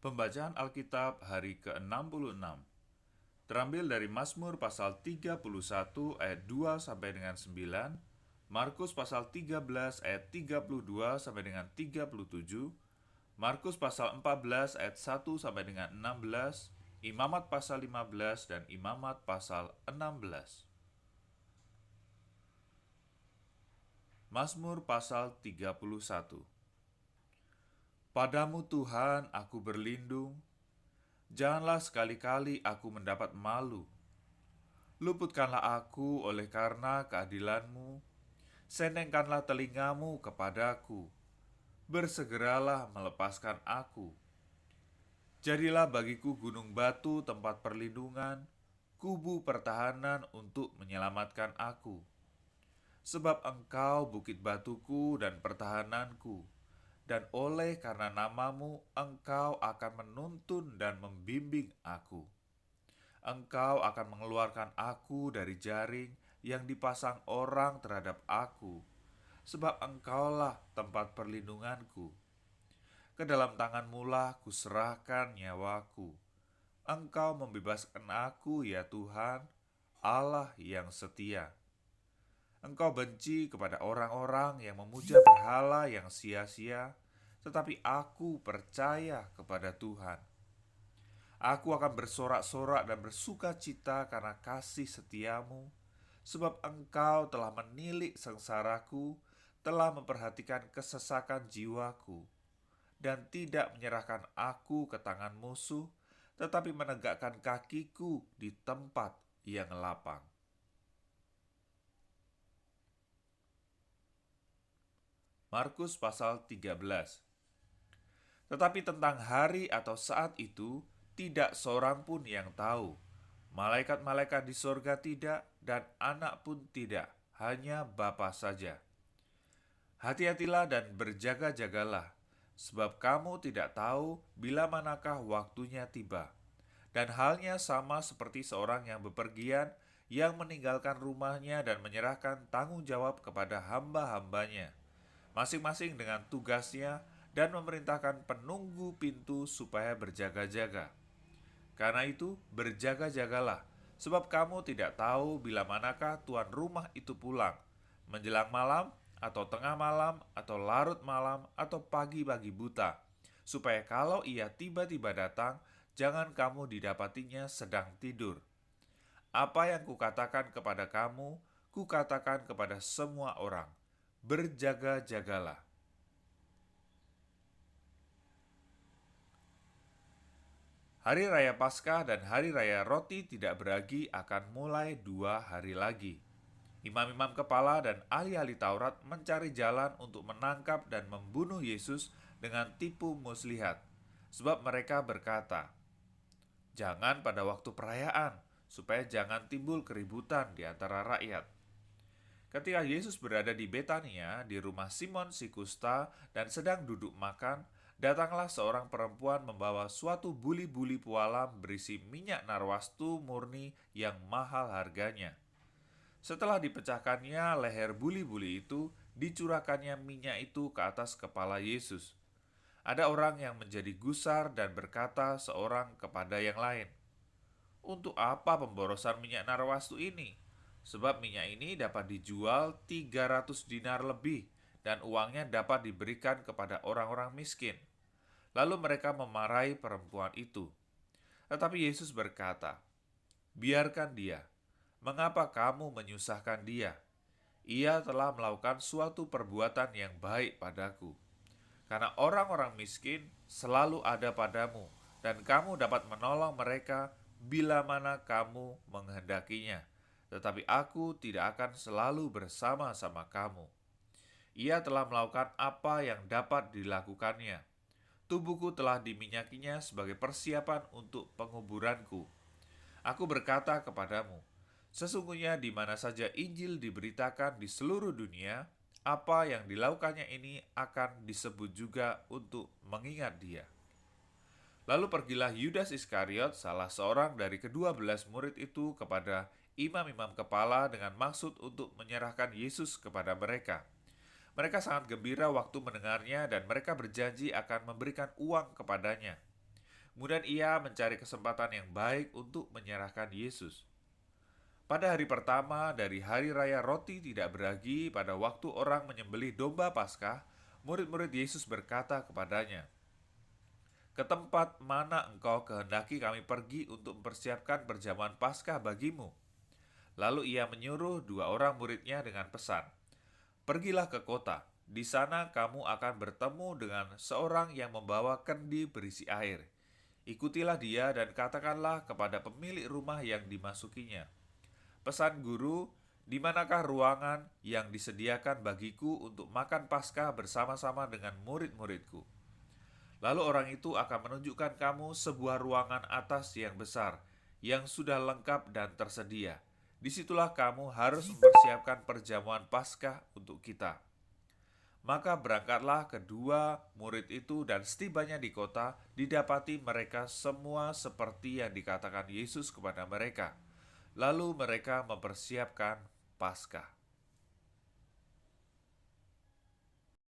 Pembacaan Alkitab hari ke-66 terambil dari Mazmur pasal 31 ayat 2 sampai dengan 9, Markus pasal 13 ayat 32 sampai dengan 37, Markus pasal 14 ayat 1 sampai dengan 16, Imamat pasal 15 dan Imamat pasal 16. Mazmur pasal 31. Padamu Tuhan aku berlindung, janganlah sekali-kali aku mendapat malu. Luputkanlah aku oleh karena keadilan-Mu, sendengkanlah telingamu kepadaku, bersegeralah melepaskan aku. Jadilah bagiku gunung batu tempat perlindungan, kubu pertahanan untuk menyelamatkan aku. Sebab Engkau bukit batuku dan pertahananku, dan oleh karena namamu Engkau akan menuntun dan membimbing aku. Engkau akan mengeluarkan aku dari jaring yang dipasang orang terhadap aku, sebab Engkaulah tempat perlindunganku. Ke dalam tangan-Mu lah kuserahkan nyawaku. Engkau membebaskan aku, ya Tuhan, Allah yang setia. Engkau benci kepada orang-orang yang memuja berhala yang sia-sia, tetapi aku percaya kepada Tuhan. Aku akan bersorak-sorak dan bersuka cita karena kasih setiamu, sebab Engkau telah menilik sengsaraku, telah memperhatikan kesesakan jiwaku, dan tidak menyerahkan aku ke tangan musuh, tetapi menegakkan kakiku di tempat yang lapang. Markus pasal 13. Tetapi tentang hari atau saat itu, tidak seorang pun yang tahu. Malaikat-malaikat di sorga tidak, dan anak pun tidak, hanya Bapa saja. Hati-hatilah dan berjaga-jagalah, sebab kamu tidak tahu bila manakah waktunya tiba. Dan halnya sama seperti seorang yang bepergian, yang meninggalkan rumahnya dan menyerahkan tanggung jawab kepada hamba-hambanya, masing-masing dengan tugasnya, dan memerintahkan penunggu pintu supaya berjaga-jaga. Karena itu, berjaga-jagalah, sebab kamu tidak tahu bila manakah tuan rumah itu pulang, menjelang malam, atau tengah malam, atau larut malam, atau pagi-pagi buta, supaya kalau ia tiba-tiba datang, jangan kamu didapatinya sedang tidur. Apa yang kukatakan kepada kamu, kukatakan kepada semua orang, berjaga-jagalah. Hari Raya Paskah dan Hari Raya Roti Tidak Beragi akan mulai 2 hari lagi. Imam-imam kepala dan ahli-ahli Taurat mencari jalan untuk menangkap dan membunuh Yesus dengan tipu muslihat. Sebab mereka berkata, jangan pada waktu perayaan, supaya jangan timbul keributan di antara rakyat. Ketika Yesus berada di Betania, di rumah Simon si kusta, dan sedang duduk makan, datanglah seorang perempuan membawa suatu buli-buli pualam berisi minyak narwastu murni yang mahal harganya. Setelah dipecahkannya leher buli-buli itu, dicurahkannya minyak itu ke atas kepala Yesus. Ada orang yang menjadi gusar dan berkata seorang kepada yang lain, untuk apa pemborosan minyak narwastu ini? Sebab minyak ini dapat dijual 300 dinar lebih, dan uangnya dapat diberikan kepada orang-orang miskin. Lalu mereka memarahi perempuan itu. Tetapi Yesus berkata, biarkan dia. Mengapa kamu menyusahkan dia? Ia telah melakukan suatu perbuatan yang baik padaku. Karena orang-orang miskin selalu ada padamu, dan kamu dapat menolong mereka bila mana kamu menghendakinya. Tetapi aku tidak akan selalu bersama-sama kamu. Ia telah melakukan apa yang dapat dilakukannya. Tubuhku telah diminyakinya sebagai persiapan untuk penguburanku. Aku berkata kepadamu, sesungguhnya di mana saja Injil diberitakan di seluruh dunia, apa yang dilakukannya ini akan disebut juga untuk mengingat dia. Lalu pergilah Yudas Iskariot, salah seorang dari ke-12 murid itu, kepada imam-imam kepala dengan maksud untuk menyerahkan Yesus kepada mereka. Mereka sangat gembira waktu mendengarnya dan mereka berjanji akan memberikan uang kepadanya. Kemudian ia mencari kesempatan yang baik untuk menyerahkan Yesus. Pada hari pertama dari Hari Raya Roti Tidak Beragi, pada waktu orang menyembelih domba Paskah, murid-murid Yesus berkata kepadanya, "Ke tempat mana engkau kehendaki kami pergi untuk mempersiapkan perjamuan Paskah bagimu?" Lalu ia menyuruh 2 orang muridnya dengan pesan, "Pergilah ke kota, di sana kamu akan bertemu dengan seorang yang membawa kendi berisi air. Ikutilah dia dan katakanlah kepada pemilik rumah yang dimasukinya, 'Pesan guru, di manakah ruangan yang disediakan bagiku untuk makan Paskah bersama-sama dengan murid-muridku?' Lalu orang itu akan menunjukkan kamu sebuah ruangan atas yang besar, yang sudah lengkap dan tersedia. Disitulah kamu harus mempersiapkan perjamuan Paskah untuk kita." Maka berangkatlah kedua murid itu, dan setibanya di kota, didapati mereka semua seperti yang dikatakan Yesus kepada mereka. Lalu mereka mempersiapkan Paskah.